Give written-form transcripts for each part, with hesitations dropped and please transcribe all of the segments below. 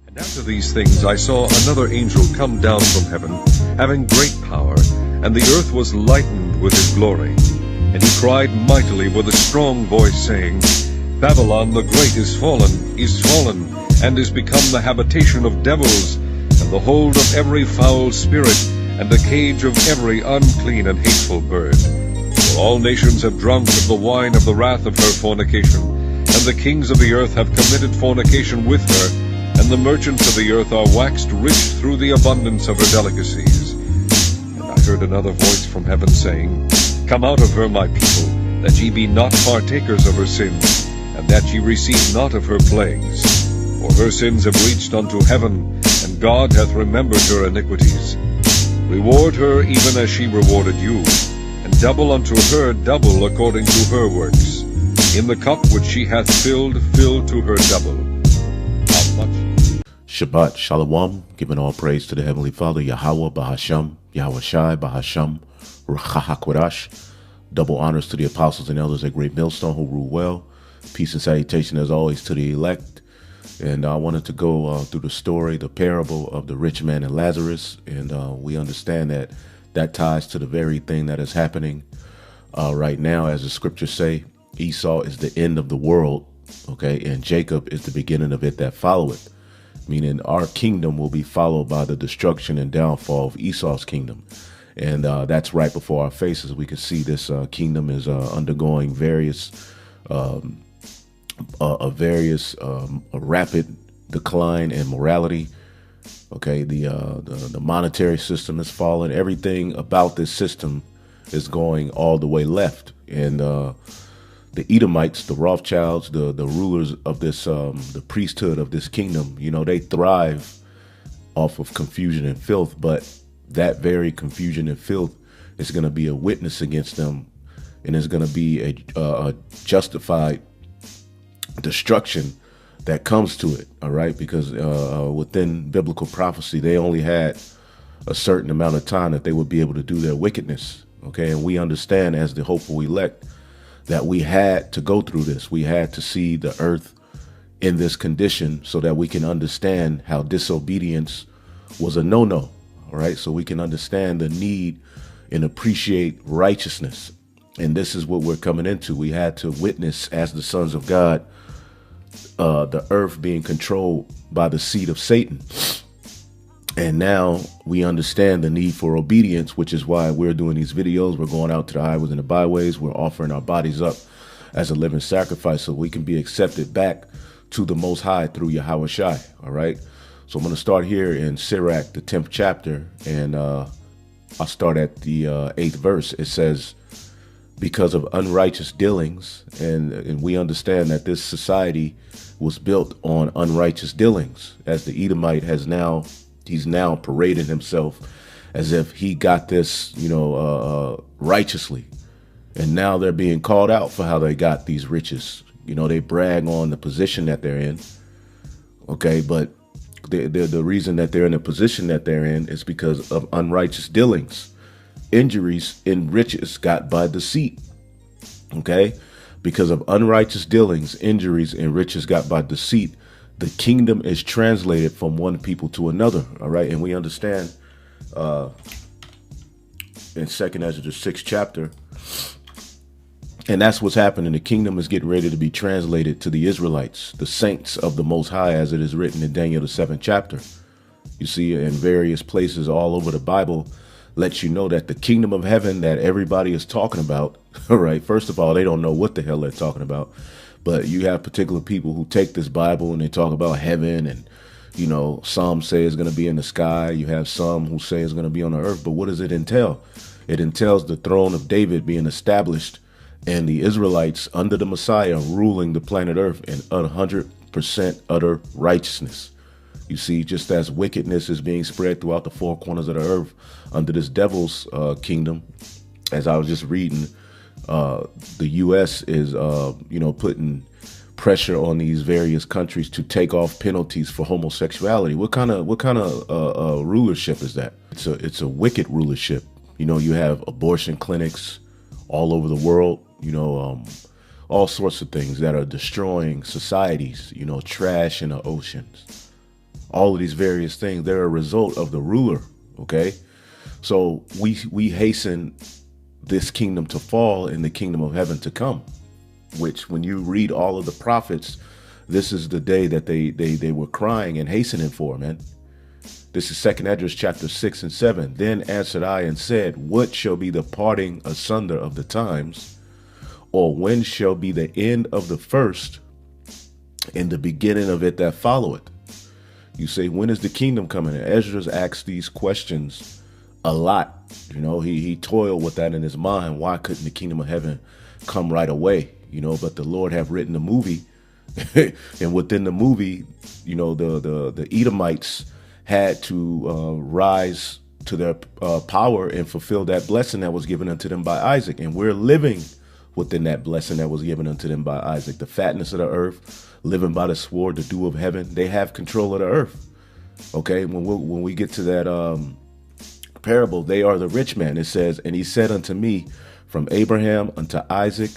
And after these things I saw another angel come down from heaven, having great power, and the earth was lightened with his glory. And he cried mightily with a strong voice, saying, Babylon the great is fallen, and is become the habitation of devils, and the hold of every foul spirit, and the cage of every unclean and hateful bird. For all nations have drunk of the wine of the wrath of her fornication, and the kings of the earth have committed fornication with her, and the merchants of the earth are waxed rich through the abundance of her delicacies. And I heard another voice from heaven saying, Come out of her, my people, that ye be not partakers of her sins, and that ye receive not of her plagues. For her sins have reached unto heaven, and God hath remembered her iniquities. Reward her even as she rewarded you, and double unto her double according to her works. In the cup which she hath filled, fill to her double. How much? Shabbat Shalom, giving all praise to the Heavenly Father, Yahweh Bahasham, Yahweh Shai Bahasham, Ruchahakwadash. Double honors to the apostles and elders at Great Millstone who rule well. Peace and salutation as always to the elect. And I wanted to go through the story, the parable of the rich man and Lazarus. And we understand that that ties to the very thing that is happening right now. As the scriptures say, Esau is the end of the world, okay? And Jacob is the beginning of it that followeth. Meaning our kingdom will be followed by the destruction and downfall of Esau's kingdom. And that's right before our faces. We can see this kingdom is undergoing a rapid decline in morality. Okay, the monetary system has fallen. Everything about this system is going all the way left. And the Edomites, the Rothschilds, the rulers of this, the priesthood of this kingdom, you know, they thrive off of confusion and filth. But that very confusion and filth is going to be a witness against them, and is going to be a justified destruction that comes to it. All right, because within biblical prophecy, they only had a certain amount of time that they would be able to do their wickedness. Okay, and we understand as the hopeful elect that we had to go through this. We had to see the earth in this condition so that we can understand how disobedience was a no-no. All right, so we can understand the need and appreciate righteousness. And this is what we're coming into. We had to witness as the sons of God, the earth being controlled by the seed of Satan. And now we understand the need for obedience, which is why we're doing these videos. We're going out to the highways and the byways. We're offering our bodies up as a living sacrifice so we can be accepted back to the Most High through Yahweh Shai. All right. So I'm going to start here in Sirach, the 10th chapter, and I'll start at the 8th verse. It says, because of unrighteous dealings, and we understand that this society was built on unrighteous dealings, as the Edomite he's now parading himself as if he got this, righteously. And now they're being called out for how they got these riches. You know, they brag on the position that they're in. Okay, but the reason that they're in the position that they're in is because of unrighteous dealings. Injuries in riches got by deceit. Okay, because of unrighteous dealings, injuries and riches got by deceit. The kingdom is translated from one people to another. All right, and we understand in 2nd Ezra, the 6th chapter, and that's what's happening. The kingdom is getting ready to be translated to the Israelites, the saints of the Most High, as it is written in Daniel, the 7th chapter. You see, in various places all over the Bible, lets you know that the kingdom of heaven that everybody is talking about, all right, first of all, they don't know what the hell they're talking about. But you have particular people who take this Bible and they talk about heaven, and, some say it's going to be in the sky. You have some who say it's going to be on the earth. But what does it entail? It entails the throne of David being established and the Israelites under the Messiah ruling the planet earth in 100% utter righteousness. You see, just as wickedness is being spread throughout the four corners of the earth under this devil's kingdom, as I was just reading, the U.S. is, putting pressure on these various countries to take off penalties for homosexuality. What kind of rulership is that? It's a wicked rulership. You have abortion clinics all over the world. All sorts of things that are destroying societies. Trash in the oceans. All of these various things, they're a result of the ruler. Okay. So we hasten this kingdom to fall and the kingdom of heaven to come, which when you read all of the prophets, this is the day that they were crying and hastening for, man. This is 2nd Esdras chapter 6 and 7. Then answered I and said, what shall be the parting asunder of the times? Or when shall be the end of the first and the beginning of it that followeth? You say, when is the kingdom coming? And Esdras asks these questions a lot. You know, he toiled with that in his mind. Why couldn't the kingdom of heaven come right away? You know, but the Lord have written a movie. And within the movie, you know, the Edomites had to rise to their power and fulfill that blessing that was given unto them by Isaac. And we're living within that blessing that was given unto them by Isaac. The fatness of the earth, living by the sword, the dew of heaven. They have control of the earth. Okay, when we get to that parable, they are the rich man. It says, and he said unto me, from Abraham unto Isaac,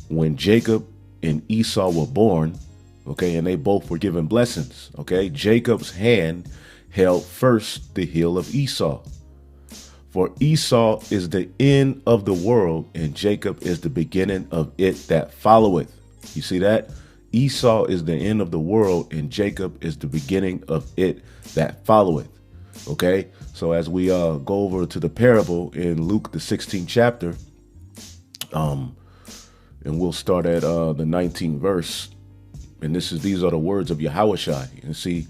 when Jacob and Esau were born, okay, and they both were given blessings. Okay, Jacob's hand held first the heel of Esau. For Esau is the end of the world, and Jacob is the beginning of it that followeth. You see that? Esau is the end of the world, and Jacob is the beginning of it that followeth. Okay, so as we go over to the parable in Luke, the 16th chapter, and we'll start at the 19th verse. And these are the words of Yahushua. And see,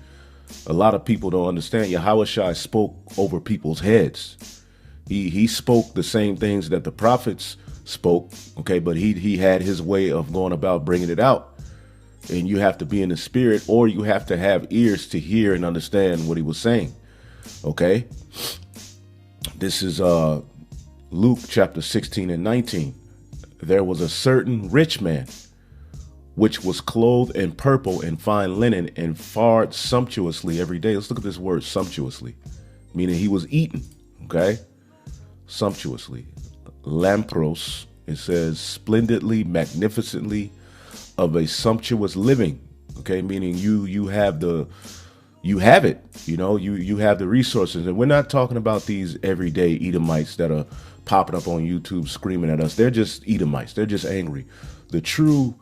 a lot of people don't understand. Yahushua spoke over people's heads. He spoke the same things that the prophets spoke, okay, but he had his way of going about bringing it out. And you have to be in the spirit, or you have to have ears to hear and understand what he was saying, okay? This is Luke chapter 16 and 19. There was a certain rich man, which was clothed in purple and fine linen and fared sumptuously every day. Let's look at this word, sumptuously, meaning he was eating, okay? Sumptuously. Lampros, it says splendidly, magnificently, of a sumptuous living, okay? Meaning you have it, you know, you have the resources. And we're not talking about these everyday Edomites that are popping up on YouTube screaming at us. They're just Edomites. They're just angry. The true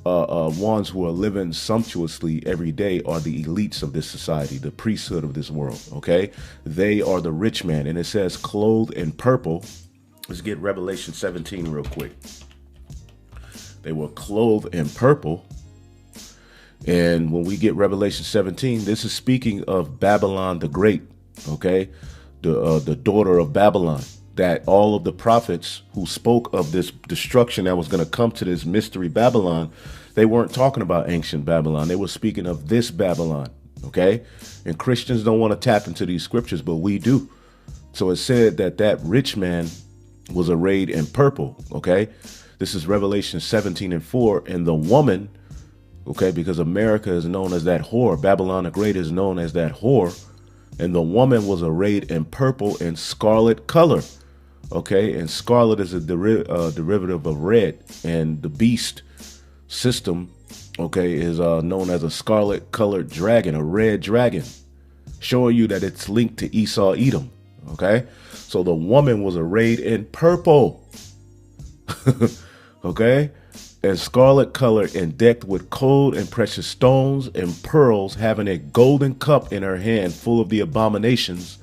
ones who are living sumptuously every day are the elites of this society, the priesthood of this world, okay? They are the rich man. And it says clothed in purple. Let's get Revelation 17 real quick. They were clothed in purple. And when we get Revelation 17, this is speaking of Babylon the Great, okay? The daughter of Babylon, that all of the prophets who spoke of this destruction that was going to come to this mystery Babylon, they weren't talking about ancient Babylon. They were speaking of this Babylon, okay? And Christians don't want to tap into these scriptures, but we do. So it said that rich man was arrayed in purple, okay? This is Revelation 17 and 4. And the woman, okay, because America is known as that whore, Babylon the Great is known as that whore, and the woman was arrayed in purple and scarlet color, okay? And scarlet is a derivative of red, and the beast system, okay, is known as a scarlet colored dragon, a red dragon, showing you that it's linked to Esau, Edom, okay? So the woman was arrayed in purple, okay? And scarlet color and decked with gold and precious stones and pearls, having a golden cup in her hand full of the abominations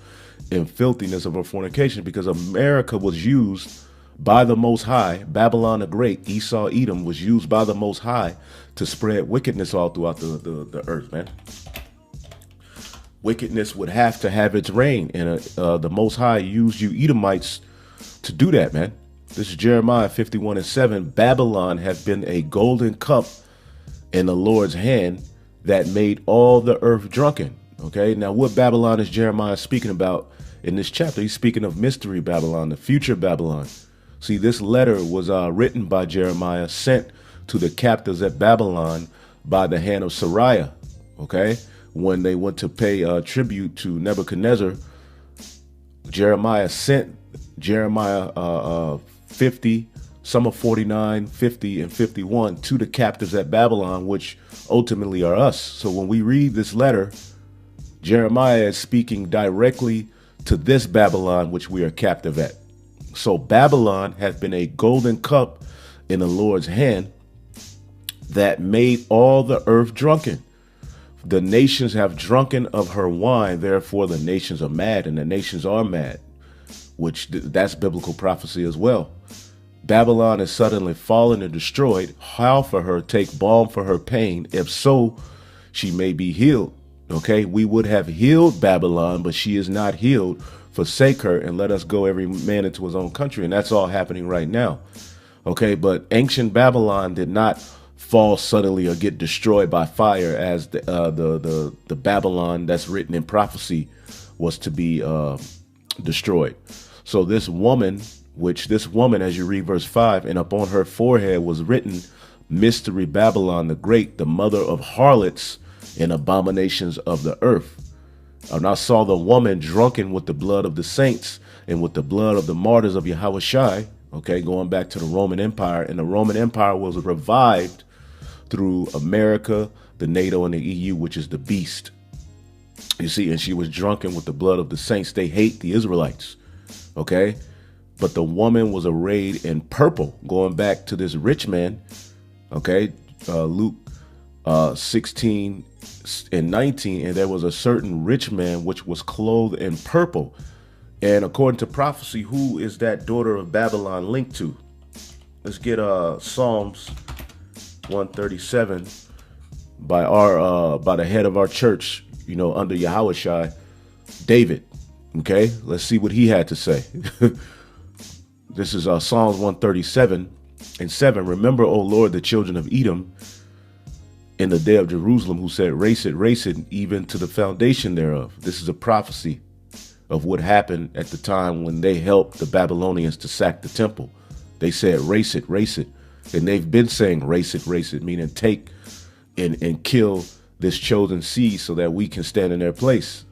and filthiness of her fornication. Because America was used by the Most High, Babylon the Great, Esau, Edom, was used by the Most High to spread wickedness all throughout the earth, man. Wickedness would have to have its reign, and the Most High used you Edomites to do that, man. This is Jeremiah 51 and 7. Babylon hath been a golden cup in the Lord's hand that made all the earth drunken. Okay, now what Babylon is Jeremiah speaking about in this chapter? He's speaking of mystery Babylon, the future Babylon. See, this letter was written by Jeremiah, sent to the captives at Babylon by the hand of Sariah. Okay, when they went to pay tribute to Nebuchadnezzar, Jeremiah sent Jeremiah 50, some of 49, 50, and 51 to the captives at Babylon, which ultimately are us. So when we read this letter, Jeremiah is speaking directly to this Babylon, which we are captive at. So Babylon hath been a golden cup in the Lord's hand that made all the earth drunken. The nations have drunken of her wine, therefore the nations are mad, and the nations are mad, which that's biblical prophecy as well. Babylon is suddenly fallen and destroyed. Howl for her, take balm for her pain. If so, she may be healed. Okay, we would have healed Babylon, but she is not healed. Forsake her and let us go every man into his own country. And that's all happening right now. Okay, but ancient Babylon did not fall suddenly or get destroyed by fire as the Babylon that's written in prophecy was to be destroyed. So this woman, as you read verse 5, and upon her forehead was written, Mystery Babylon the Great, the mother of harlots and abominations of the earth. And I saw the woman drunken with the blood of the saints and with the blood of the martyrs of Yahushai. Okay, going back to the Roman Empire. And the Roman Empire was revived through America, the NATO, and the EU, which is the beast. You see, and she was drunken with the blood of the saints. They hate the Israelites. Okay, but the woman was arrayed in purple, going back to this rich man. Okay, Luke 16 and 19, and there was a certain rich man which was clothed in purple. And according to prophecy, who is that daughter of Babylon linked to? Let's get Psalms 137 by the head of our church, under Yahushai, David. Okay, let's see what he had to say. This is Psalms 137 and 7. Remember, O Lord, the children of Edom in the day of Jerusalem, who said, race it, even to the foundation thereof. This is a prophecy of what happened at the time when they helped the Babylonians to sack the temple. They said, race it. And they've been saying, race it, meaning take and kill this chosen seed so that we can stand in their place.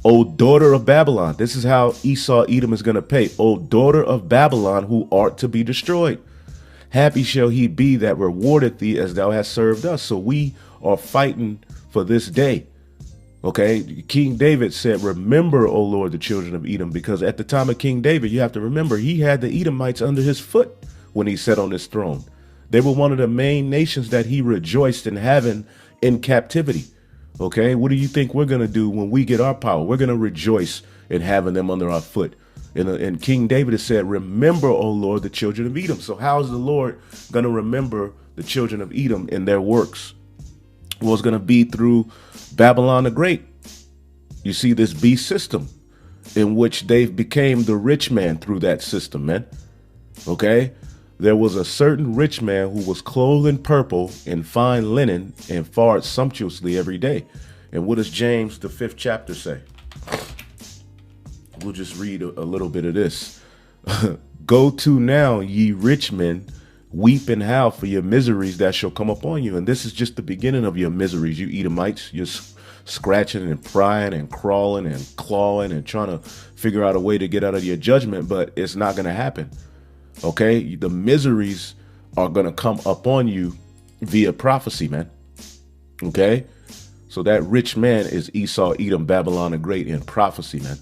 O daughter of Babylon, this is how Esau Edom is going to pay. O daughter of Babylon, who art to be destroyed. Happy shall he be that rewardeth thee as thou hast served us. So we are fighting for this day. Okay, King David said, remember, O Lord, the children of Edom, because at the time of King David, you have to remember, he had the Edomites under his foot when he sat on his throne. They were one of the main nations that he rejoiced in having in captivity. Okay, what do you think we're going to do when we get our power? We're going to rejoice in having them under our foot. And King David has said, remember, O Lord, the children of Edom. So how is the Lord going to remember the children of Edom in their works? Well, it's going to be through Babylon the Great. You see this beast system in which they've became the rich man through that system, man. Okay, there was a certain rich man who was clothed in purple and fine linen and fared sumptuously every day. And what does James, the 5th chapter, say? We'll just read a little bit of this. Go to now, ye rich men, weep and howl for your miseries that shall come upon you. And this is just the beginning of your miseries, you Edomites. You're scratching and prying and crawling and clawing and trying to figure out a way to get out of your judgment, but it's not going to happen. Okay, the miseries are going to come upon you via prophecy, man. Okay, so that rich man is Esau, Edom, Babylon the Great in prophecy, man.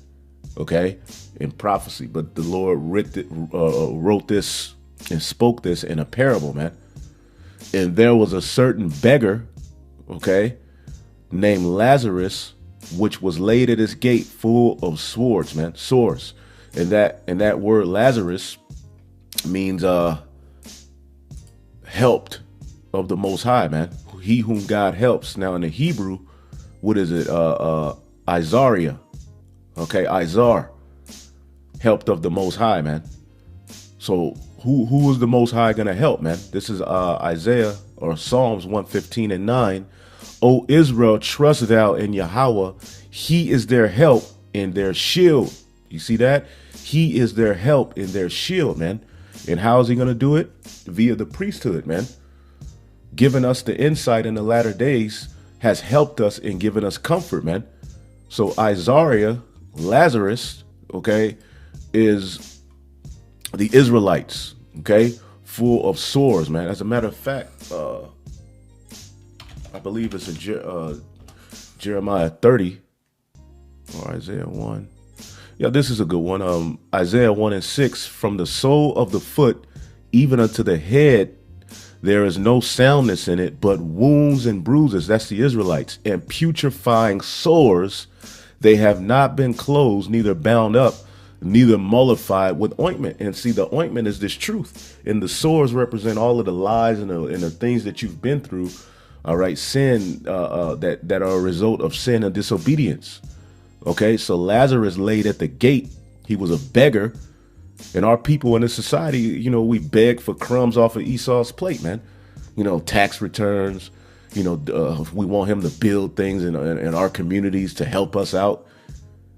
Okay, in prophecy. But the Lord wrote this and spoke this in a parable, man. And there was a certain beggar, okay, named Lazarus, which was laid at his gate full of swords, man, swords. And that word Lazarus means helped of the Most High, man. He whom God helps. Now in the Hebrew, what is it? Isaiah. Okay, Izar, helped of the Most High, man. So who is the Most High gonna help, man? This is Isaiah or Psalms 115 and 9. O Israel, trust thou in Yahweh. He is their help and their shield. You see that? He is their help and their shield, man. And how is he gonna do it? Via the priesthood, man. Giving us the insight in the latter days has helped us and given us comfort, man. So Isaiah, Lazarus, okay, is the Israelites, okay, full of swords, man. As a matter of fact, I believe it's in Jeremiah 30 or Isaiah 1. Yeah, this is a good one. Isaiah 1 and 6, from the sole of the foot even unto the head, there is no soundness in it, but wounds and bruises. That's the Israelites. And putrefying sores. They have not been closed, neither bound up, neither mollified with ointment. And see, the ointment is this truth. And the sores represent all of the lies and the things that you've been through. All right, sin that are a result of sin and disobedience. Okay, so Lazarus laid at the gate. He was a beggar. And our people in this society, you know, we beg for crumbs off of Esau's plate, man. You know, tax returns. You know, we want him to build things in our communities to help us out.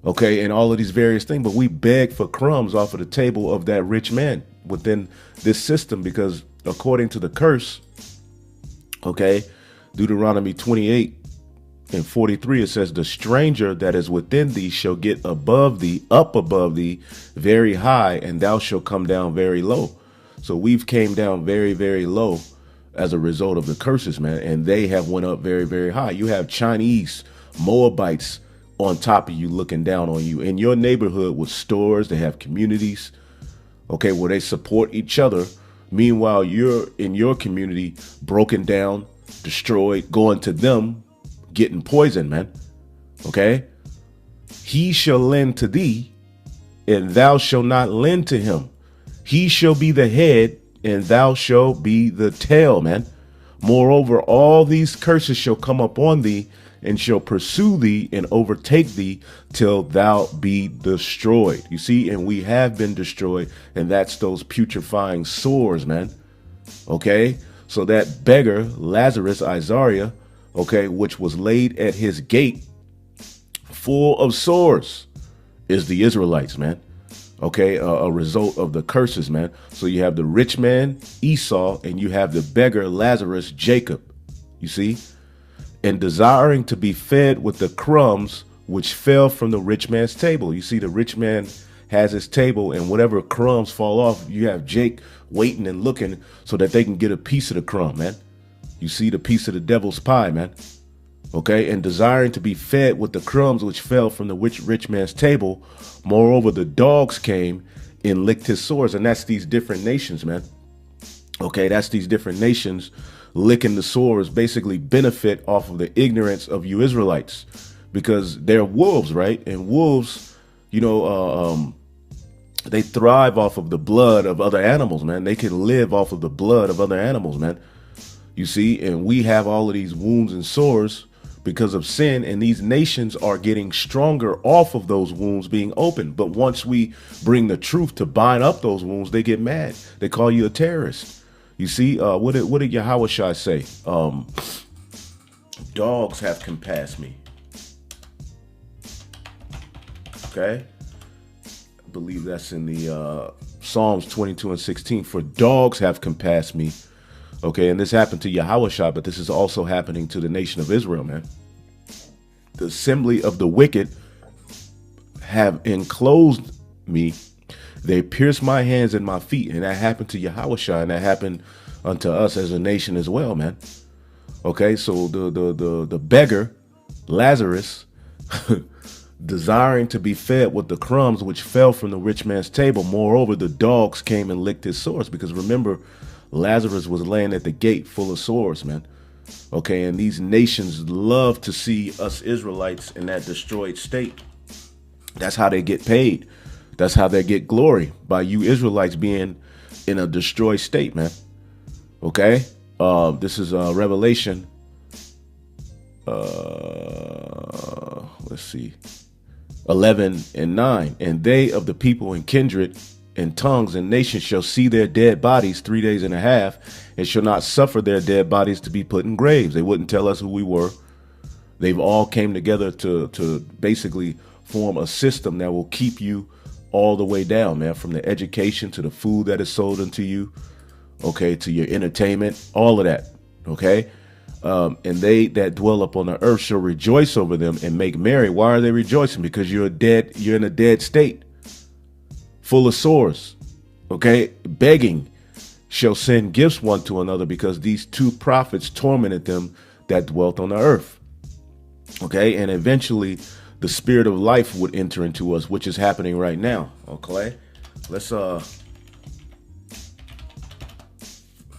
Okay, and all of these various things. But we beg for crumbs off of the table of that rich man within this system, because according to the curse, okay, Deuteronomy 28 and 43, it says, the stranger that is within thee shall get above thee, up above thee, very high, and thou shalt come down very low. So we've came down very, very low as a result of the curses, man. And they have went up very, very high. You have Chinese, Moabites on top of you, looking down on you. In your neighborhood with stores, they have communities, okay, where they support each other. Meanwhile, you're in your community, broken down, destroyed, going to them, getting poisoned, man. Okay. He shall lend to thee, and thou shalt not lend to him. He shall be the head, and thou shalt be the tail, man. Moreover, all these curses shall come upon thee, and shall pursue thee and overtake thee till thou be destroyed. You see, and we have been destroyed, and that's those putrefying sores, man. Okay, so that beggar, Lazarus, Isaiah, okay, which was laid at his gate full of sores, is the Israelites, man. Okay, a result of the curses, man. So you have the rich man, Esau, and you have the beggar, Lazarus, Jacob. You see? And desiring to be fed with the crumbs which fell from the rich man's table. You see, the rich man has his table, and whatever crumbs fall off, you have Jake waiting and looking so that they can get a piece of the crumb, man. You see, the piece of the devil's pie, man. Okay, and desiring to be fed with the crumbs which fell from the rich man's table. Moreover, the dogs came and licked his sores. And that's these different nations, man. Okay, that's these different nations licking the sores, basically benefit off of the ignorance of you Israelites, because they're wolves, right? And wolves, you know, they thrive off of the blood of other animals, man. They can live off of the blood of other animals, man. You see, and we have all of these wounds and sores because of sin, and these nations are getting stronger off of those wounds being open. But once we bring the truth to bind up those wounds, they get mad. They call you a terrorist. You see, what did Yahweh say? Dogs have compassed me. Okay, I believe that's in the Psalms 22 and 16. For dogs have compassed me. Okay, and this happened to Yahweh, but this is also happening to the nation of Israel, man. The assembly of the wicked have enclosed me. They pierced my hands and my feet. And that happened to Yahweh, and that happened unto us as a nation as well, man. Okay, so the beggar, Lazarus, desiring to be fed with the crumbs which fell from the rich man's table. Moreover, the dogs came and licked his sores, because remember, Lazarus was laying at the gate full of sores, man. Okay, and these nations love to see us Israelites in that destroyed state. That's how they get paid. That's how they get glory, by you Israelites being in a destroyed state, man. Okay, this is Revelation. Let's see, 11 and 9. And they of the people and kindred and tongues and nations shall see their dead bodies 3 days and a half, and shall not suffer their dead bodies to be put in graves. They wouldn't tell us who we were. They've all came together to basically form a system that will keep you all the way down, man, from the education to the food that is sold unto you, okay, to your entertainment, all of that, okay? And they that dwell upon the earth shall rejoice over them and make merry. Why are they rejoicing? Because you're in a dead state, full of sores, okay? Begging, shall send gifts one to another, because these two prophets tormented them that dwelt on the earth. Okay. And eventually the spirit of life would enter into us, which is happening right now. Okay. Let's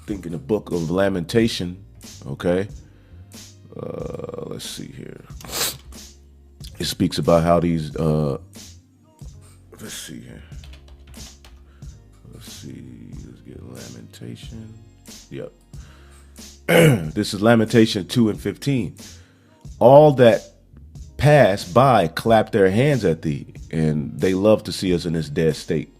think in the book of Lamentation. Okay. Let's see here. It speaks about how these let's see here. Let's get Lamentation. Yep. This is Lamentation 2:15. All that pass by clap their hands at thee, and they love to see us in this dead state.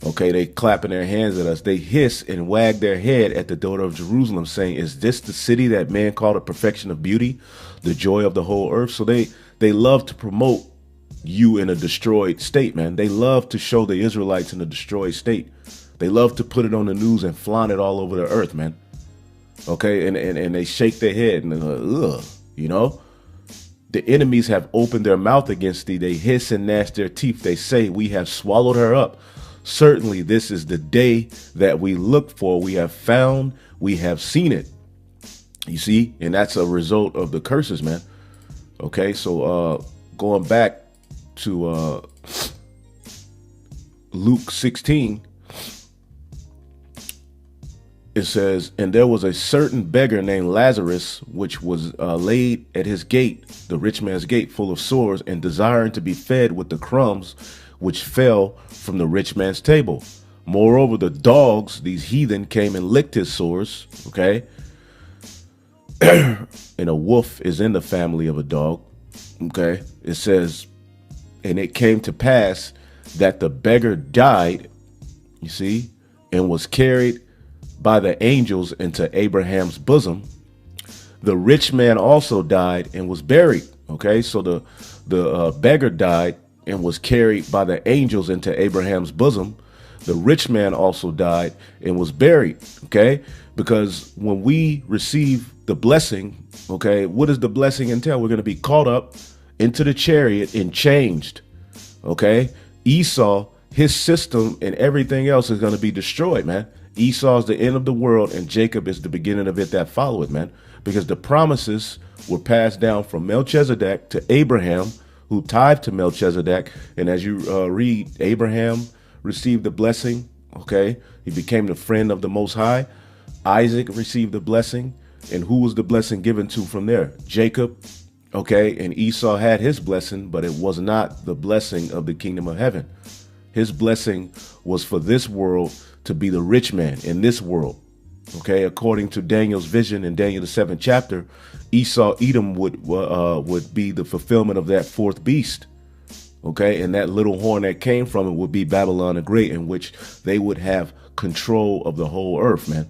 Okay, they clapping their hands at us. They hiss and wag their head at the daughter of Jerusalem, saying, "Is this the city that man called a perfection of beauty, the joy of the whole earth?" So they love to promote you in a destroyed state, man. They love to show the Israelites in a destroyed state. They love to put it on the news and flaunt it all over the earth, man. Okay, and they shake their head and ugh, you know. The enemies have opened their mouth against thee. They hiss and gnash their teeth. They say, "We have swallowed her up. Certainly this is the day that we looked for. We have found, we have seen it." You see, and that's a result of the curses, man. Okay, so going back to Luke 16, it says, "And there was a certain beggar named Lazarus, which was laid at his gate, the rich man's gate, full of sores, and desiring to be fed with the crumbs which fell from the rich man's table. Moreover, the dogs, these heathen, came and licked his sores." Okay. And a wolf is in the family of a dog. Okay. It says, "And it came to pass that the beggar died," you see, "and was carried by the angels into Abraham's bosom. The rich man also died and was buried." Okay. So the beggar died and was carried by the angels into Abraham's bosom. The rich man also died and was buried. Okay. Because when we receive the blessing, okay, what does the blessing entail? We're going to be caught up into the chariot and changed. Okay. Esau, his system and everything else is going to be destroyed, man. Esau is the end of the world, and Jacob is the beginning of it that followeth, man. Because the promises were passed down from Melchizedek to Abraham, who tithed to Melchizedek. And as you read, Abraham received the blessing. Okay. He became the friend of the Most High. Isaac received the blessing. And who was the blessing given to from there? Jacob. Okay. And Esau had his blessing, but it was not the blessing of the kingdom of heaven. His blessing was for this world to be the rich man in this world. Okay. According to Daniel's vision in Daniel, the 7th chapter, Esau, Edom would be the fulfillment of that fourth beast. Okay. And that little horn that came from it would be Babylon the Great, in which they would have control of the whole earth, man.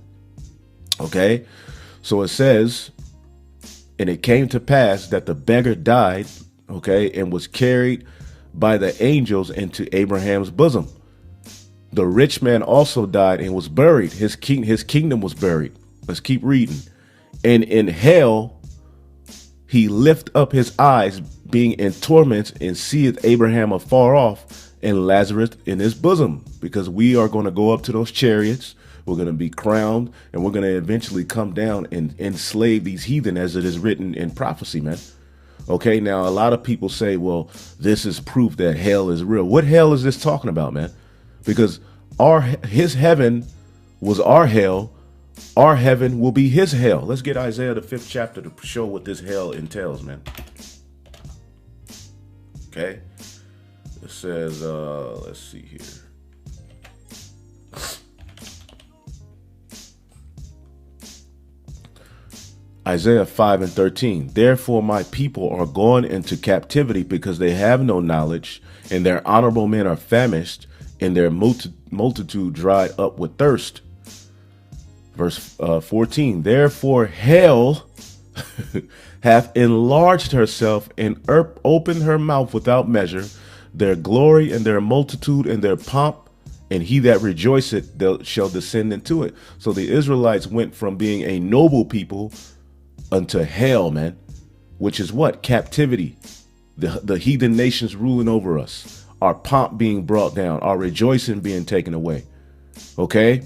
Okay. So it says, "And it came to pass that the beggar died," okay, "and was carried by the angels into Abraham's bosom. The rich man also died and was buried." His kingdom was buried. Let's keep reading. "And in hell he lift up his eyes, being in torments, and seeth Abraham afar off, and Lazarus in his bosom." Because we are going to go up to those chariots. We're going to be crowned, and we're going to eventually come down and enslave these heathen, as it is written in prophecy, man. Okay, now a lot of people say, well, this is proof that hell is real. What hell is this talking about, man? Because his heaven was our hell. Our heaven will be his hell. Let's get Isaiah the 5th chapter to show what this hell entails, man. Okay. It says, let's see here. Isaiah 5:13. "Therefore my people are gone into captivity, because they have no knowledge, and their honorable men are famished, and their multitude dried up with thirst." Verse 14. "Therefore hell hath enlarged herself, and opened her mouth without measure. Their glory and their multitude and their pomp, and he that rejoiceth shall descend into it." So the Israelites went from being a noble people unto hell, man, which is what? Captivity. The heathen nations ruling over us, our pomp being brought down, our rejoicing being taken away. Okay.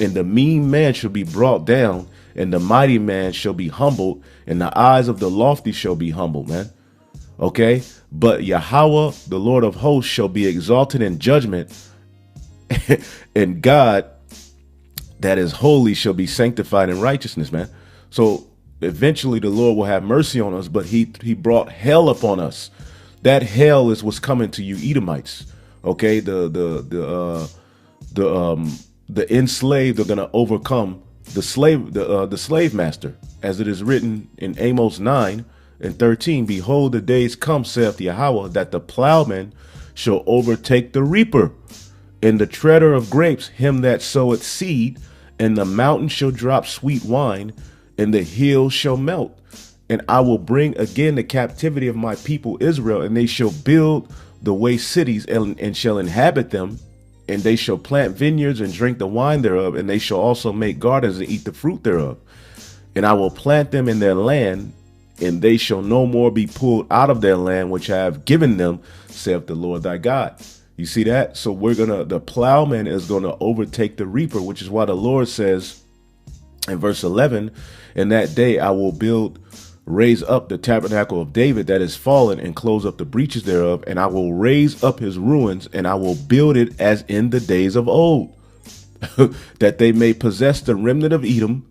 "And the mean man shall be brought down, and the mighty man shall be humbled, and the eyes of the lofty shall be humbled, man. Okay, but Yahweh, the Lord of hosts, shall be exalted in judgment, and God that is holy shall be sanctified in righteousness, man. So eventually the Lord will have mercy on us, but he brought hell upon us. That hell is what's coming to you Edomites. Okay, the enslaved are going to overcome the slave master, as it is written in Amos 9:13. Behold, the days come, saith Yahweh, that the plowman shall overtake the reaper, and the treader of grapes him that soweth seed, and the mountain shall drop sweet wine, and the hills shall melt. And I will bring again the captivity of my people Israel, and they shall build the waste cities and shall inhabit them, and they shall plant vineyards and drink the wine thereof, and they shall also make gardens and eat the fruit thereof. And I will plant them in their land, and they shall no more be pulled out of their land, which I have given them, saith the Lord thy God. You see that? So the plowman is gonna overtake the reaper, which is why the Lord says in verse 11, in that day I will raise up the tabernacle of David that is fallen, and close up the breaches thereof, and I will raise up his ruins, and I will build it as in the days of old, that they may possess the remnant of Edom,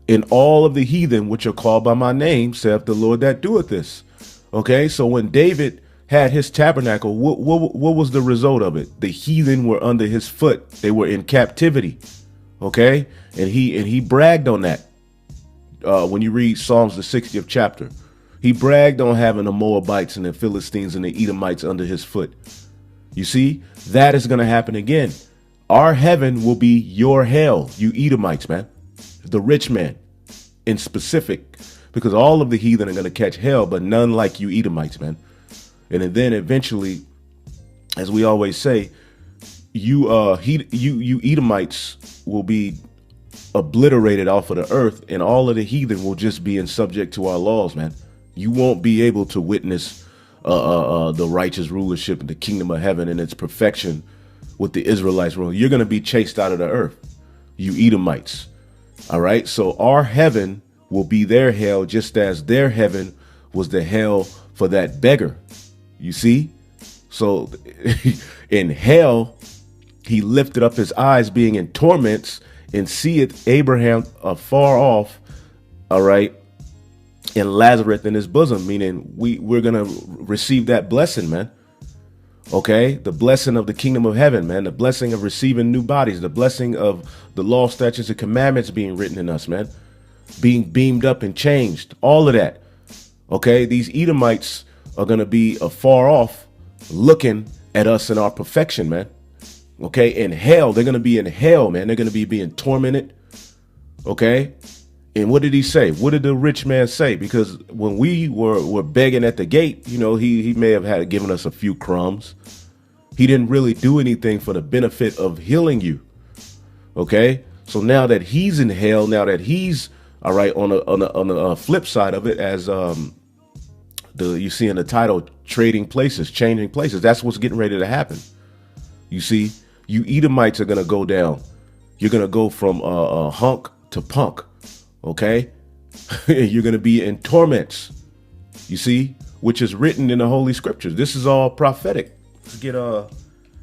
and all of the heathen which are called by my name, saith the Lord that doeth this. Okay, so when David had his tabernacle, what was the result of it? The heathen were under his foot. They were in captivity. Okay, and he bragged on that. When you read Psalms, the 60th chapter, he bragged on having the Moabites and the Philistines and the Edomites under his foot. You see, that is going to happen again. Our heaven will be your hell, you Edomites, man. The rich man in specific, because all of the heathen are going to catch hell, but none like you Edomites, man. And then eventually, as we always say, you Edomites will be obliterated off of the earth, and all of the heathen will just be in subject to our laws, man. You won't be able to witness the righteous rulership and the kingdom of heaven in its perfection with the Israelites rule. You're going to be chased out of the earth, you Edomites. All right. So our heaven will be their hell, just as their heaven was the hell for that beggar. You see? So in hell, he lifted up his eyes, being in torments, and seeth Abraham afar off, all right, and Lazarus in his bosom, meaning we're going to receive that blessing, man. Okay, the blessing of the kingdom of heaven, man, the blessing of receiving new bodies, the blessing of the law, statutes, and commandments being written in us, man, being beamed up and changed, all of that. Okay, these Edomites are going to be afar off looking at us in our perfection, man. Okay, in hell, they're going to be in hell, man. They're going to be being tormented. Okay, and what did he say? What did the rich man say? Because when we were begging at the gate, you know, he may have given us a few crumbs. He didn't really do anything for the benefit of healing you. Okay, so now that he's in hell, now that he's all right on a flip side of it, as you see in the title, trading places, changing places. That's what's getting ready to happen. You see, you Edomites are going to go down. You're going to go from hunk to punk. Okay. You're going to be in torments. You see, which is written in the Holy Scriptures. This is all prophetic. Let's get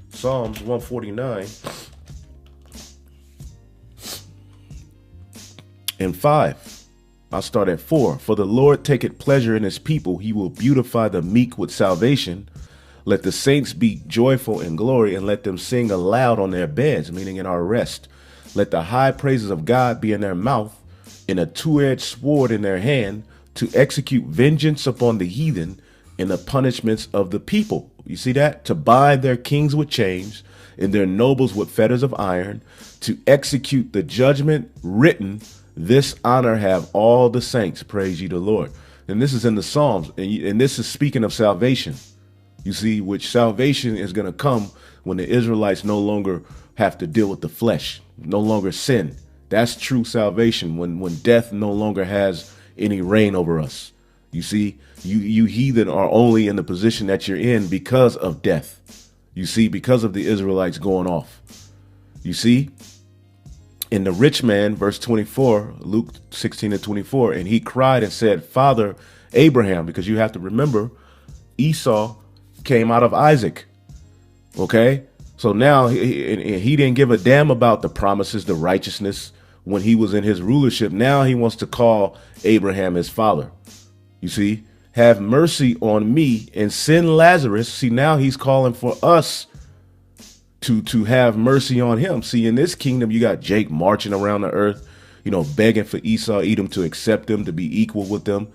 Psalms 149 and 5. I'll start at 4. For the Lord taketh pleasure in his people. He will beautify the meek with salvation. Let the saints be joyful in glory, and let them sing aloud on their beds, meaning in our rest. Let the high praises of God be in their mouth, and a two-edged sword in their hand, to execute vengeance upon the heathen and the punishments of the people. You see that? To bind their kings with chains and their nobles with fetters of iron, to execute the judgment written. This honor have all the saints. Praise ye the Lord. And this is in the Psalms, and this is speaking of salvation. You see, which salvation is going to come when the Israelites no longer have to deal with the flesh, no longer sin. That's true salvation, when death no longer has any reign over us. You see, you heathen are only in the position that you're in because of death. You see, because of the Israelites going off. You see? And the rich man, verse 24, Luke 16:24, and he cried and said, Father Abraham, because you have to remember, Esau came out of Isaac. Okay, so now he didn't give a damn about the promises, the righteousness when he was in his rulership. Now he wants to call Abraham his father. You see, have mercy on me and send Lazarus. See, now he's calling for us to have mercy on him. See, in this kingdom, you got Jake marching around the earth, begging for Esau, Edom to accept him, to be equal with them.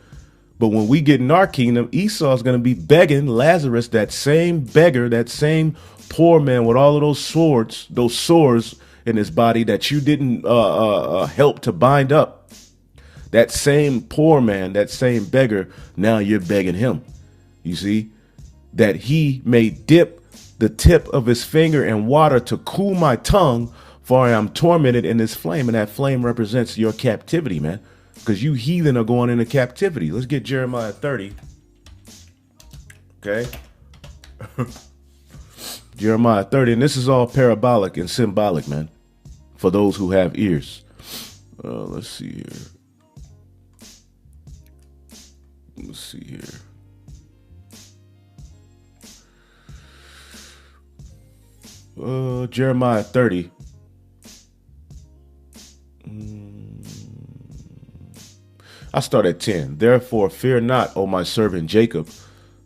But when we get in our kingdom, Esau is going to be begging Lazarus, that same beggar, that same poor man with all of those sores in his body that you didn't help to bind up. That same poor man, that same beggar, now you're begging him. You see, that he may dip the tip of his finger in water to cool my tongue, for I am tormented in this flame. And that flame represents your captivity, man, because you heathen are going into captivity. Let's get Jeremiah 30. Okay. Jeremiah 30. And this is all parabolic and symbolic, man, for those who have ears. Let's see here. Let's see here. Jeremiah 30. I start at 10. Therefore, fear not, O my servant Jacob,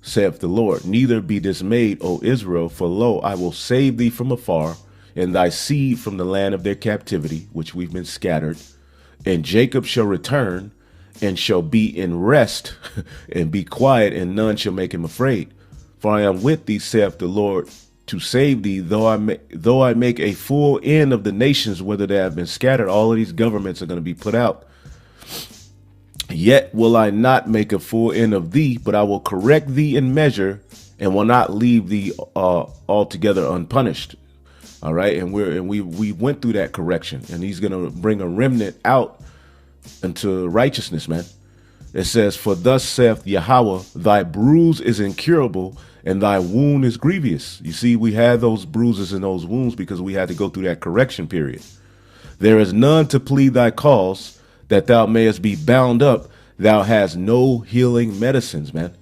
saith the Lord. Neither be dismayed, O Israel, for lo, I will save thee from afar, and thy seed from the land of their captivity, which we've been scattered. And Jacob shall return, and shall be in rest, and be quiet, and none shall make him afraid. For I am with thee, saith the Lord, to save thee, though I make a full end of the nations, whether they have been scattered. All of these governments are going to be put out. Yet will I not make a full end of thee, but I will correct thee in measure, and will not leave thee altogether unpunished. All right, and we went through that correction, and he's going to bring a remnant out into righteousness, man. It says, for thus saith Yahweh, thy bruise is incurable, and thy wound is grievous. You see, we had those bruises and those wounds because we had to go through that correction period. There is none to plead thy cause, that thou mayest be bound up. Thou hast no healing medicines, man.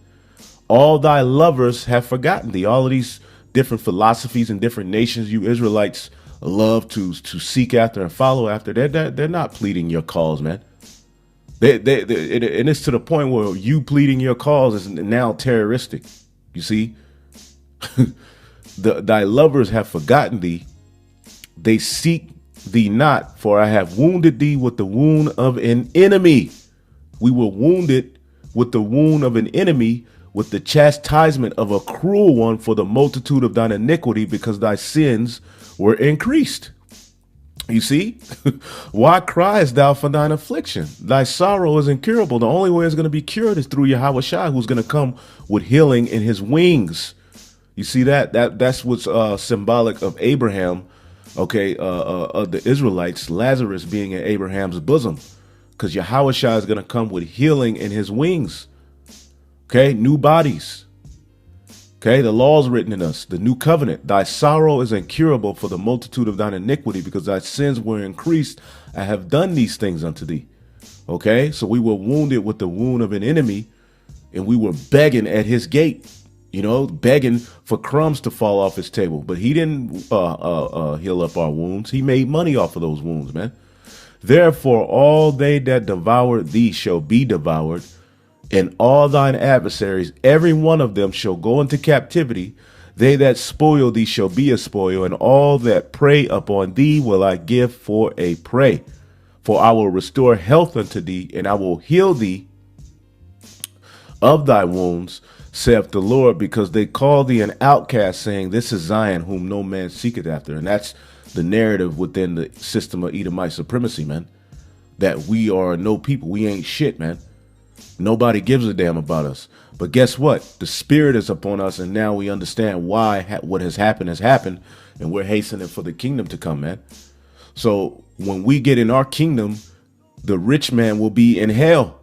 All thy lovers have forgotten thee. All of these different philosophies and different nations you Israelites love to seek after and follow after, they're not pleading your cause, man. And it's to the point where you pleading your cause is now terroristic. You see, thy lovers have forgotten thee. They seek thee not, for I have wounded thee with the wound of an enemy. We were wounded with the wound of an enemy, with the chastisement of a cruel one, for the multitude of thine iniquity, because thy sins were increased. You see, why criest thou for thine affliction? Thy sorrow is incurable. The only way it's going to be cured is through Yahweh Shai, who's going to come with healing in his wings. You see that's what's symbolic of Abraham, okay, of the Israelites, Lazarus being in Abraham's bosom, because Yahweh Shai is going to come with healing in his wings. Okay, new bodies. Okay, the law's written in us, the new covenant. Thy sorrow is incurable for the multitude of thine iniquity, because thy sins were increased. I have done these things unto thee. Okay, so we were wounded with the wound of an enemy, and we were begging at his gate, begging for crumbs to fall off his table. But he didn't heal up our wounds. He made money off of those wounds, man. Therefore, all they that devour thee shall be devoured, and all thine adversaries, every one of them shall go into captivity. They that spoil thee shall be a spoil, and all that prey upon thee will I give for a prey. For I will restore health unto thee, and I will heal thee of thy wounds, saith the Lord, because they call thee an outcast, saying, this is Zion, whom no man seeketh after. And that's the narrative within the system of Edomite supremacy, man, that we are no people. We ain't shit, man. Nobody gives a damn about us. But guess what? The spirit is upon us, and now we understand why what has happened, and we're hastening for the kingdom to come, man. So when we get in our kingdom, the rich man will be in hell.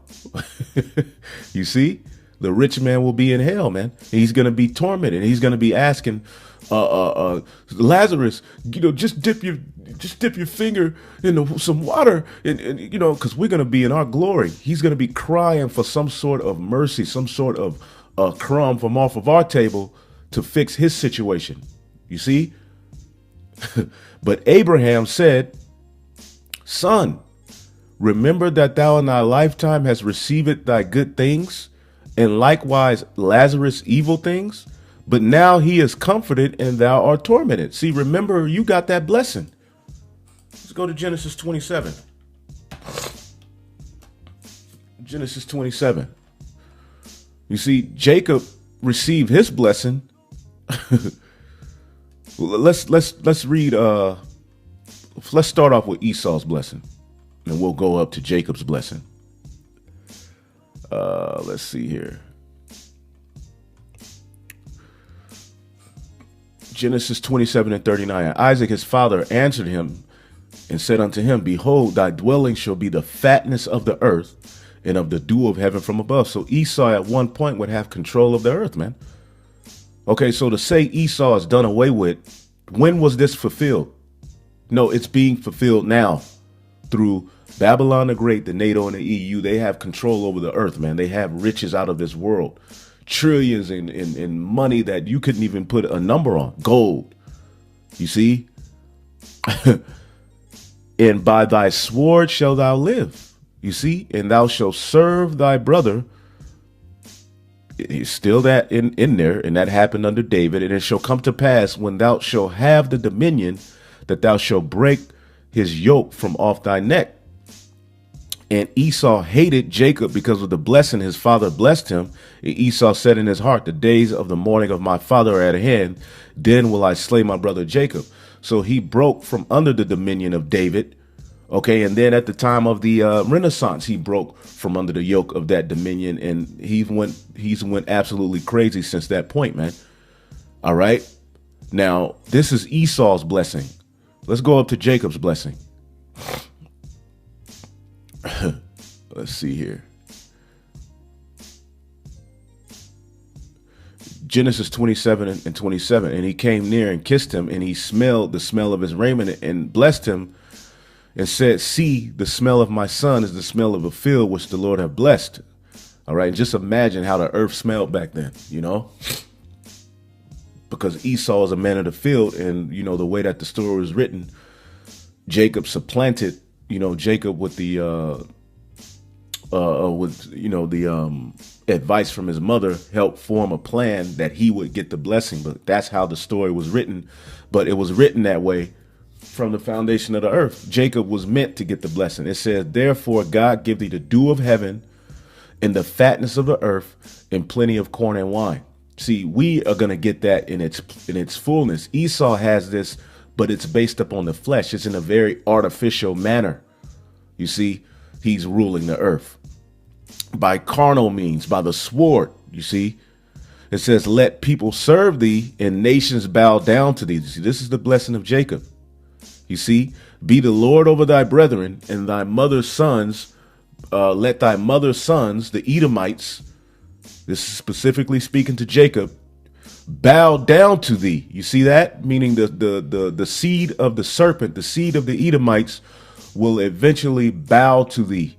You see? The rich man will be in hell, man. He's going to be tormented. He's going to be asking, Lazarus, just dip just dip your finger in some water, and you know, because we're going to be in our glory. He's going to be crying for some sort of mercy, some sort of crumb from off of our table to fix his situation. You see? But Abraham said, Son, remember that thou in thy lifetime hast received thy good things, and likewise Lazarus evil things. But now he is comforted and thou art tormented. See, remember, you got that blessing. Let's go to Genesis 27. Genesis 27. You see, Jacob received his blessing. Let's read. Let's start off with Esau's blessing, and we'll go up to Jacob's blessing. Let's see here. Genesis 27 and 39. Isaac his father answered him and said unto him, Behold, thy dwelling shall be the fatness of the earth and of the dew of heaven from above. So Esau at one point would have control of the earth, man. Okay, so to say Esau is done away with, when was this fulfilled? No, it's being fulfilled now through Babylon the Great, the NATO and the EU. They have control over the earth, man. They have riches out of this world. Trillions in money that you couldn't even put a number on. Gold. You see? And by thy sword shalt thou live. You see? And thou shalt serve thy brother. It's still that in there. And that happened under David. And it shall come to pass when thou shalt have the dominion that thou shalt break his yoke from off thy neck. And Esau hated Jacob because of the blessing his father blessed him. And Esau said in his heart, the days of the mourning of my father are at hand. Then will I slay my brother Jacob. So he broke from under the dominion of David. Okay. And then at the time of the Renaissance, he broke from under the yoke of that dominion. And he's went absolutely crazy since that point, man. All right. Now, this is Esau's blessing. Let's go up to Jacob's blessing. Let's see here. Genesis 27 and 27. And he came near and kissed him, and he smelled the smell of his raiment and blessed him and said, See, the smell of my son is the smell of a field which the Lord have blessed. All right. And just imagine how the earth smelled back then, you know, because Esau is a man of the field. And, you know, the way that the story was written, Jacob supplanted, you know, Jacob with the advice from his mother, helped form a plan that he would get the blessing. But that's how the story was written. But it was written that way from the foundation of the earth. Jacob was meant to get the blessing. It says, Therefore God give thee the dew of heaven and the fatness of the earth and plenty of corn and wine. See, we are going to get that in its fullness. Esau has this, but it's based upon the flesh. It's in a very artificial manner. You see, he's ruling the earth by carnal means, by the sword. You see, it says, Let people serve thee and nations bow down to thee. See, this is the blessing of Jacob. You see, be the Lord over thy brethren and thy mother's sons. Let thy mother's sons, the Edomites, this is specifically speaking to Jacob, bow down to thee. You see that? Meaning the seed of the serpent, the seed of the Edomites will eventually bow to thee.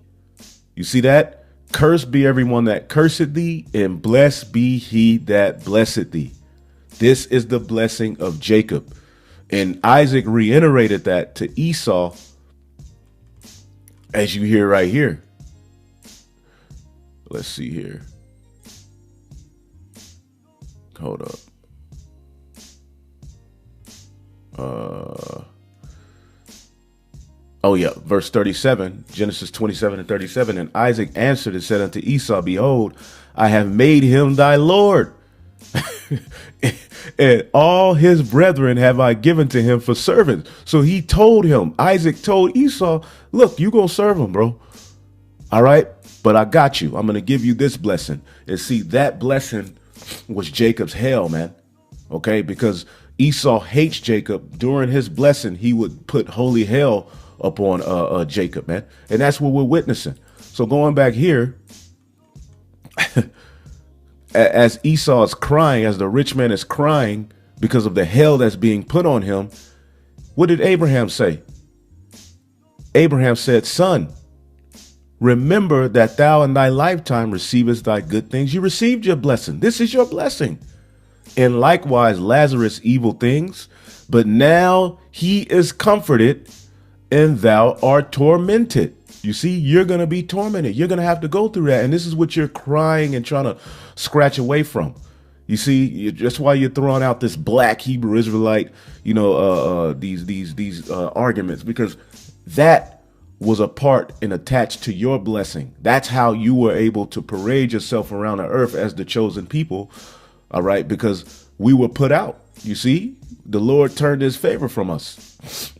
You see that? Cursed be everyone that curseth thee, and blessed be he that blesseth thee. This is the blessing of Jacob. And Isaac reiterated that to Esau, as you hear right here. Let's see here. Hold up. Oh yeah, verse 37, Genesis 27 and 37. And Isaac answered and said unto Esau, Behold, I have made him thy Lord, and all his brethren have I given to him for servants. So he told him, Isaac told Esau, look, you gonna serve him, bro. All right, but I got you. I'm gonna give you this blessing. And see, that blessing was Jacob's hell, man. Okay, because Esau hates Jacob. During his blessing, he would put holy hell upon Jacob, man. And that's what we're witnessing. So going back here, as Esau is crying, as the rich man is crying because of the hell that's being put on him, What did Abraham say? Abraham said, son, remember that thou in thy lifetime receivest thy good things. You received your blessing. This is your blessing. And likewise, Lazarus evil things, but now he is comforted and thou art tormented. You see, you're going to be tormented. You're going to have to go through that. And this is what you're crying and trying to scratch away from. You see, that's why you're throwing out this black Hebrew Israelite, these arguments, because that was a part and attached to your blessing. That's how you were able to parade yourself around the earth as the chosen people. All right, because we were put out. You see, the Lord turned his favor from us.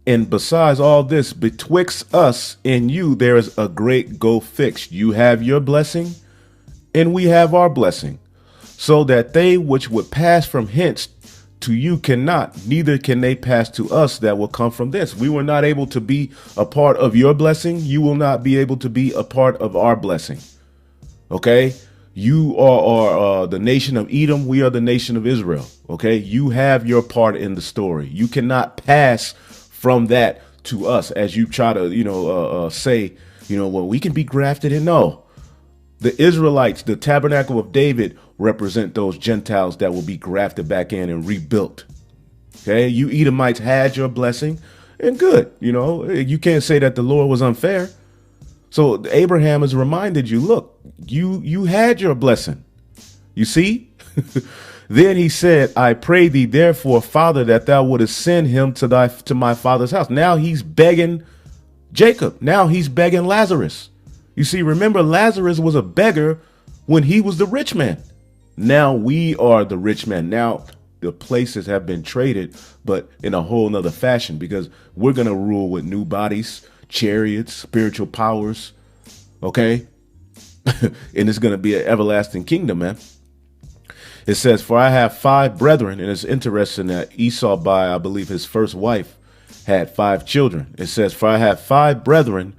And besides all this, betwixt us and you, there is a great gulf fixed. You have your blessing and we have our blessing, so that they which would pass from hence to you cannot, neither can they pass to us that will come from this. We were not able to be a part of your blessing. You will not be able to be a part of our blessing. Okay? You are the nation of Edom. We are the nation of Israel. Okay? You have your part in the story. You cannot pass from that to us as you try to, say, well, we can be grafted in. No. The Israelites, the tabernacle of David, represent those Gentiles that will be grafted back in and rebuilt. Okay, you Edomites had your blessing and good. You can't say that the Lord was unfair. So Abraham has reminded you, look, you had your blessing. You see? Then he said, I pray thee, therefore, Father, that thou wouldest send him to my father's house. Now he's begging Jacob. Now he's begging Lazarus. You see, remember, Lazarus was a beggar when he was the rich man. Now we are the rich man. Now the places have been traded, but in a whole nother fashion, because we're going to rule with new bodies, chariots, spiritual powers. Okay. And it's going to be an everlasting kingdom, man. It says, for I have 5 brethren. And it's interesting that Esau, by, I believe, his first wife, had 5 children. It says, for I have 5 brethren,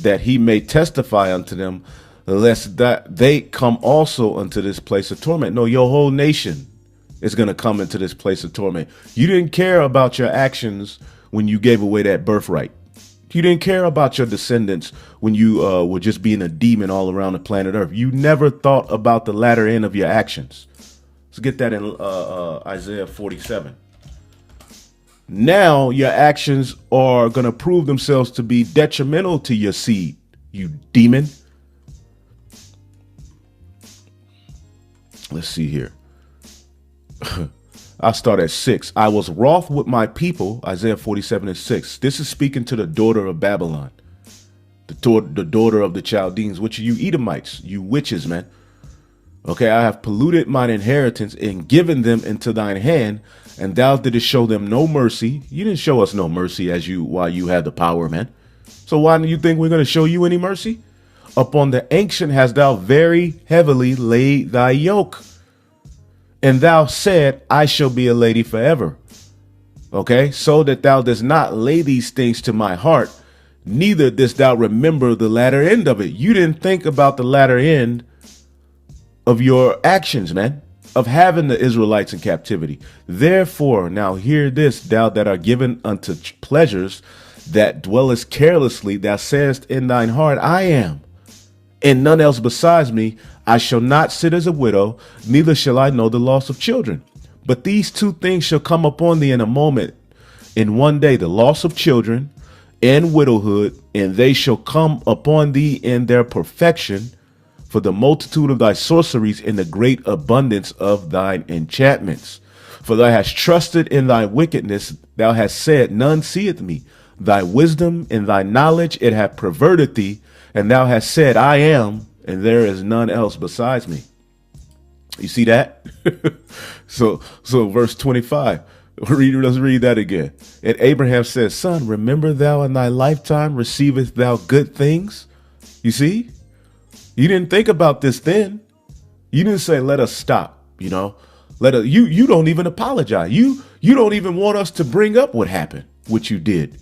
that he may testify unto them, lest that they come also unto this place of torment. No, your whole nation is going to come into this place of torment. You didn't care about your actions when you gave away that birthright. You didn't care about your descendants when you were just being a demon all around the planet Earth. You never thought about the latter end of your actions. Let's get that in Isaiah 47. Now your actions are going to prove themselves to be detrimental to your seed, you demon. Let's see here. I'll start at 6. I was wroth with my people, Isaiah 47:6. This is speaking to the daughter of Babylon, the daughter of the Chaldeans, which are you Edomites, you witches, man. Okay, I have polluted mine inheritance and given them into thine hand, and thou didst show them no mercy. You didn't show us no mercy while you had the power, man. So why do you think we're going to show you any mercy? Upon the ancient hast thou very heavily laid thy yoke. And thou said, I shall be a lady forever. Okay, so that thou dost not lay these things to my heart, neither didst thou remember the latter end of it. You didn't think about the latter end of your actions, man, of having the Israelites in captivity. Therefore, now hear this, thou that art given unto pleasures, that dwellest carelessly, thou sayest in thine heart, I am, and none else besides me. I shall not sit as a widow, neither shall I know the loss of children. But these 2 things shall come upon thee in a moment, in one day, the loss of children and widowhood, and they shall come upon thee in their perfection, for the multitude of thy sorceries and the great abundance of thine enchantments. For thou hast trusted in thy wickedness, thou hast said, none seeth me. Thy wisdom and thy knowledge, it hath perverted thee, and thou hast said, I am, and there is none else besides me. You see that? So verse 25, let's read that again. And Abraham says, son, remember thou in thy lifetime receivest thou good things? You see? You didn't think about this then. You didn't say, let us stop, you don't even apologize. You don't even want us to bring up what happened, what you did.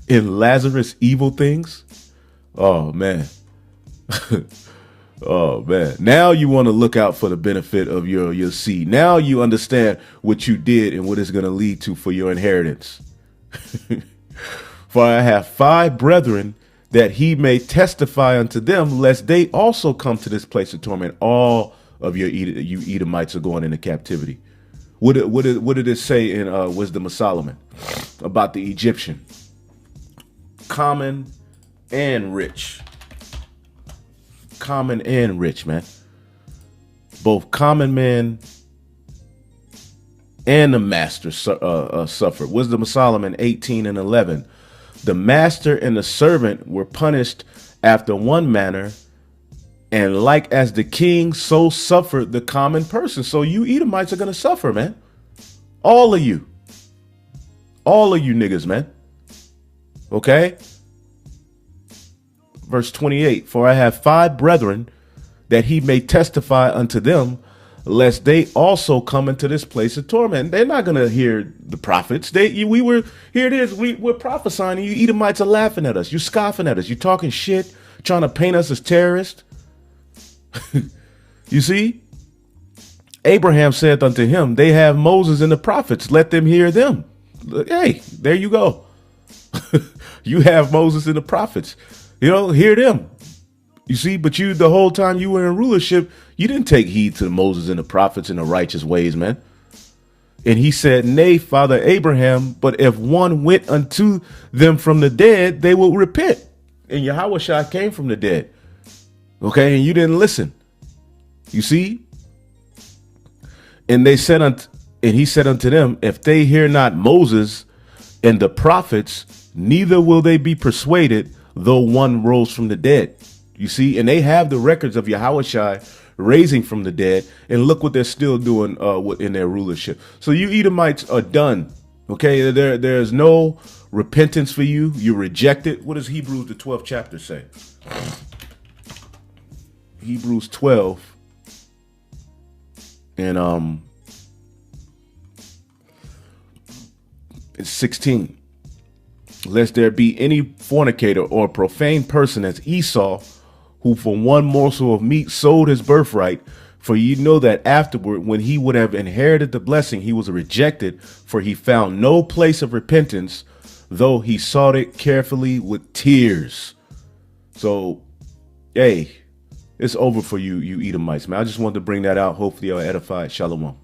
In Lazarus evil things. Oh man. Oh man. Now you want to look out for the benefit of your seed. Now you understand what you did and what it's going to lead to for your inheritance. For I have 5 brethren, that he may testify unto them, lest they also come to this place of torment. All of you Edomites are going into captivity. What did it say in Wisdom of Solomon about the Egyptian? Common and rich. Common and rich, man. Both common men and the master suffered. Wisdom of Solomon 18:11. The master and the servant were punished after one manner, and like as the king, so suffered the common person. So you Edomites are going to suffer, man. All of you. All of you niggas, man. Okay? Verse 28, for I have 5 brethren, that he may testify unto them, lest they also come into this place of torment. They're not going to hear the prophets. Here it is. We're prophesying, and you Edomites are laughing at us. You scoffing at us. You talking shit, trying to paint us as terrorists. You see? Abraham said unto him, they have Moses and the prophets. Let them hear them. Hey, there you go. You have Moses and the prophets. Hear them. You see, but you, the whole time you were in rulership, you didn't take heed to Moses and the prophets and the righteous ways, man. And he said, nay, Father Abraham, but if one went unto them from the dead, they will repent. And Yahushua came from the dead. Okay, and you didn't listen. You see? And they said and he said unto them, if they hear not Moses and the prophets, neither will they be persuaded, though one rose from the dead. You see, and they have the records of Yahushua raising from the dead, and look what they're still doing in their rulership. So you Edomites are done. Okay, there's no repentance for you. You're rejected. What does Hebrews the 12th chapter say? Hebrews 12 and it's 16. Lest there be any fornicator or profane person as Esau, who for one morsel of meat sold his birthright. For you know that afterward, when he would have inherited the blessing, he was rejected, for he found no place of repentance, though he sought it carefully with tears. So, hey, it's over for you Edomites, man. I just wanted to bring that out. Hopefully I'll edify. Shalom.